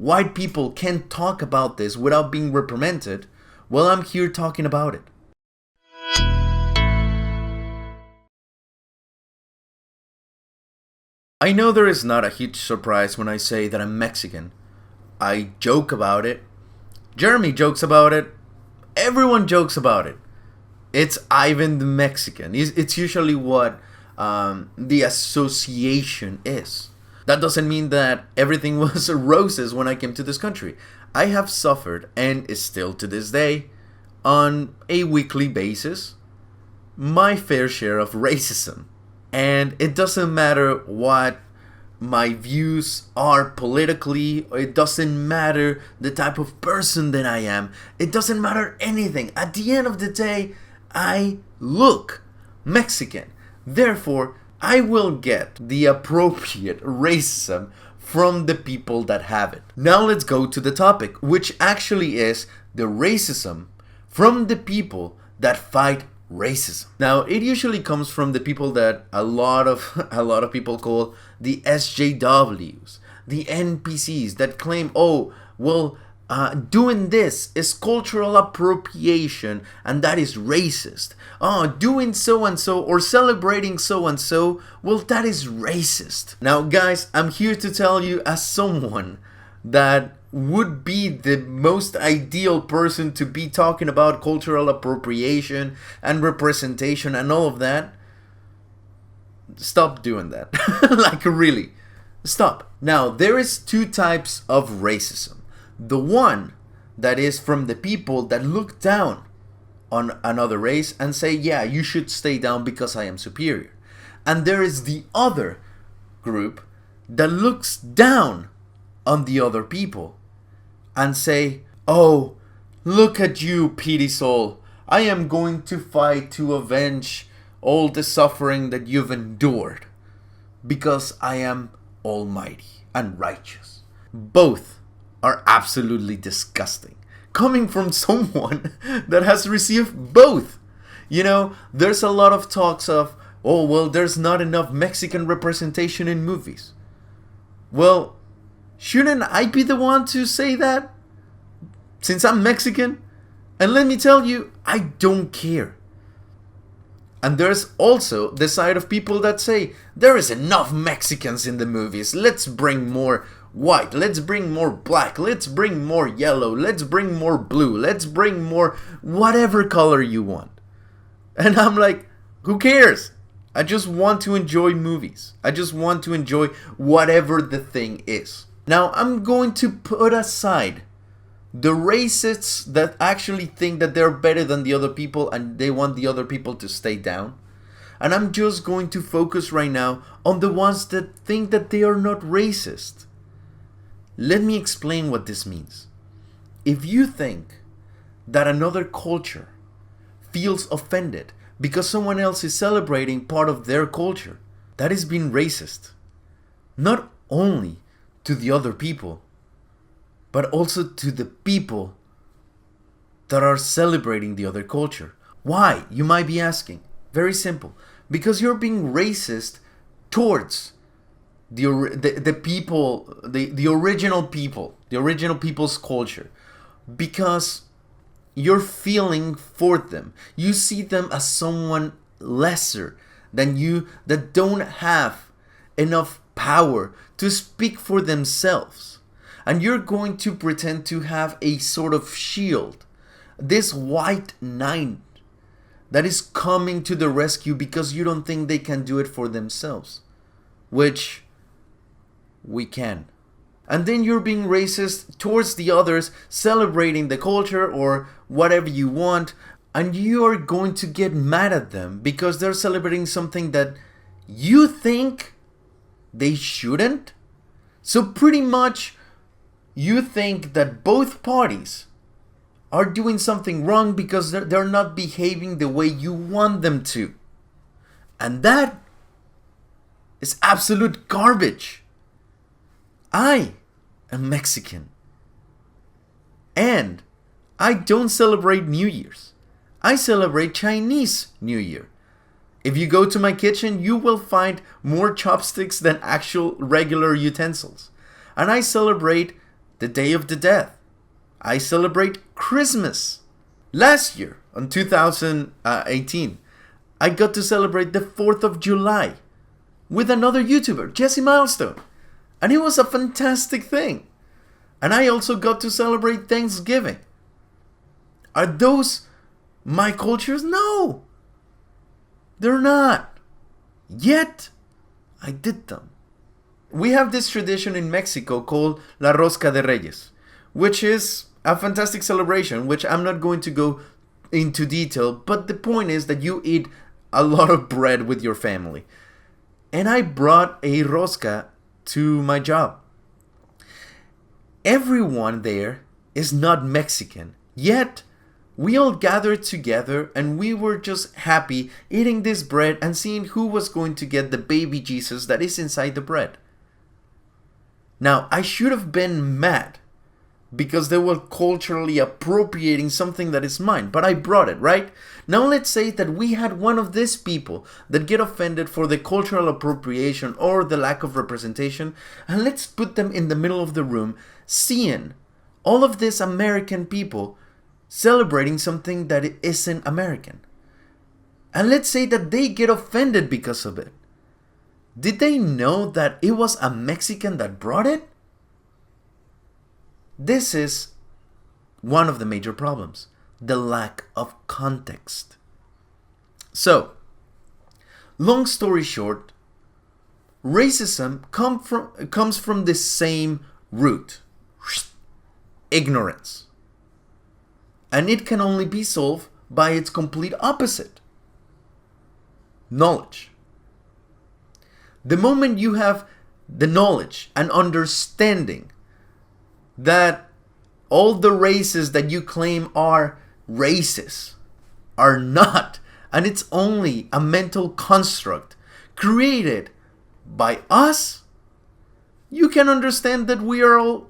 white people can't talk about this without being reprimanded, well, I'm here talking about it. I know there is not a huge surprise when I say that I'm Mexican. I joke about it. Jeremy jokes about it. Everyone jokes about it. It's Ivan the Mexican. It's usually what the association is. That doesn't mean that everything was roses when I came to this country. I have suffered, and is still to this day, on a weekly basis, my fair share of racism. And it doesn't matter what my views are politically, or it doesn't matter the type of person that I am. It doesn't matter anything. At the end of the day, I look Mexican. Therefore, I will get the appropriate racism from the people that have it. Now let's go to the topic, which actually is the racism from the people that fight racism. Now, it usually comes from the people that a lot of people call the SJWs, the NPCs that claim, oh, well, doing this is cultural appropriation and that is racist. Oh, doing so and so or celebrating so and so, well, that is racist. Now, guys, I'm here to tell you, as someone that would be the most ideal person to be talking about cultural appropriation and representation and all of that, stop doing that. Like, really, stop. Now, there is two types of racism. The one that is from the people that look down on another race and say, yeah, you should stay down because I am superior. And there is the other group that looks down on the other people and say, oh, look at you, pity soul. I am going to fight to avenge all the suffering that you've endured because I am almighty and righteous. Both are absolutely disgusting, coming from someone that has received both. You know, there's a lot of talks of, oh, well, there's not enough Mexican representation in movies. Well, shouldn't I be the one to say that? Since I'm Mexican? And let me tell you, I don't care. And there's also the side of people that say, there is enough Mexicans in the movies, let's bring more white, let's bring more black, let's bring more yellow, let's bring more blue, let's bring more whatever color you want. And I'm like, who cares? I just want to enjoy movies. I just want to enjoy whatever the thing is. Now, I'm going to put aside the racists that actually think that they're better than the other people and they want the other people to stay down. And I'm just going to focus right now on the ones that think that they are not racist. Let me explain what this means. If you think that another culture feels offended because someone else is celebrating part of their culture, that is being racist. Not only to the other people, but also to the people that are celebrating the other culture. Why? You might be asking. Very simple. Because you're being racist towards the people, the original people, the original people's culture. Because you're feeling for them. You see them as someone lesser than you, that don't have enough power to speak for themselves. And you're going to pretend to have a sort of shield, this white knight that is coming to the rescue because you don't think they can do it for themselves, which we can. And then you're being racist towards the others, celebrating the culture or whatever you want, and you are going to get mad at them because they're celebrating something that you think they shouldn't. So pretty much you think that both parties are doing something wrong because they're not behaving the way you want them to. And that is absolute garbage. I am Mexican. And I don't celebrate New Year's. I celebrate Chinese New Year. If you go to my kitchen, you will find more chopsticks than actual regular utensils. And I celebrate the Day of the Dead. I celebrate Christmas. Last year, in 2018, I got to celebrate the 4th of July with another YouTuber, Jesse Milestone. And it was a fantastic thing. And I also got to celebrate Thanksgiving. Are those my cultures? No. They're not. Yet, I did them. We have this tradition in Mexico called La Rosca de Reyes, which is a fantastic celebration, which I'm not going to go into detail, but the point is that you eat a lot of bread with your family. And I brought a rosca to my job. Everyone there is not Mexican, yet we all gathered together and we were just happy eating this bread and seeing who was going to get the baby Jesus that is inside the bread. Now, I should have been mad because they were culturally appropriating something that is mine, but I brought it, right? Now let's say that we had one of these people that get offended for the cultural appropriation or the lack of representation, and let's put them in the middle of the room seeing all of these American people celebrating something that isn't American. And let's say that they get offended because of it. Did they know that it was a Mexican that brought it? This is one of the major problems, the lack of context. So, long story short, racism comes from the same root, ignorance. And it can only be solved by its complete opposite, knowledge. The moment you have the knowledge and understanding that all the races that you claim are racist are not, and it's only a mental construct created by us, you can understand that we are all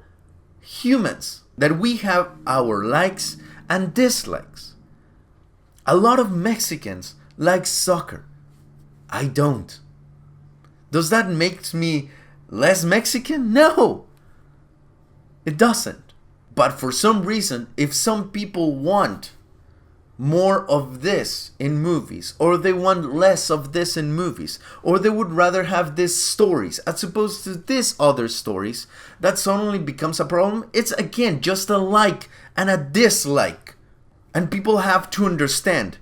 humans, that we have our likes and dislikes. A lot of Mexicans like soccer. I don't. Does that make me less Mexican? No, it doesn't. But for some reason, if some people want more of this in movies, or they want less of this in movies, or they would rather have these stories as opposed to these other stories, that suddenly becomes a problem. It's again just a like and a dislike. And people have to understand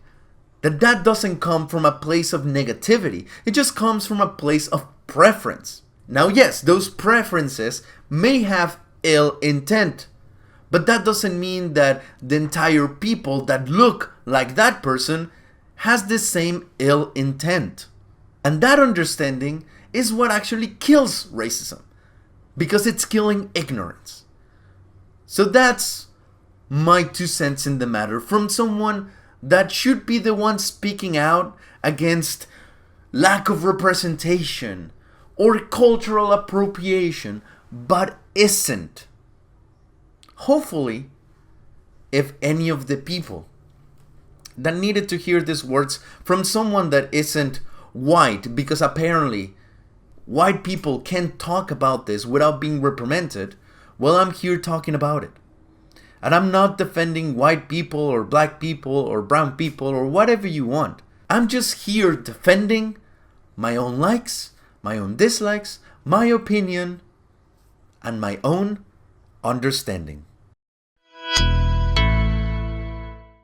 that that doesn't come from a place of negativity. It just comes from a place of preference. Now, yes, those preferences may have ill intent, but that doesn't mean that the entire people that look like that person has the same ill intent. And that understanding is what actually kills racism, because it's killing ignorance. So that's my 2 cents in the matter from someone that should be the one speaking out against lack of representation or cultural appropriation, but isn't. Hopefully, if any of the people that needed to hear these words from someone that isn't white, because apparently white people can't talk about this without being reprimanded, well, I'm here talking about it. And I'm not defending white people or black people or brown people or whatever you want. I'm just here defending my own likes, my own dislikes, my opinion, and my own understanding.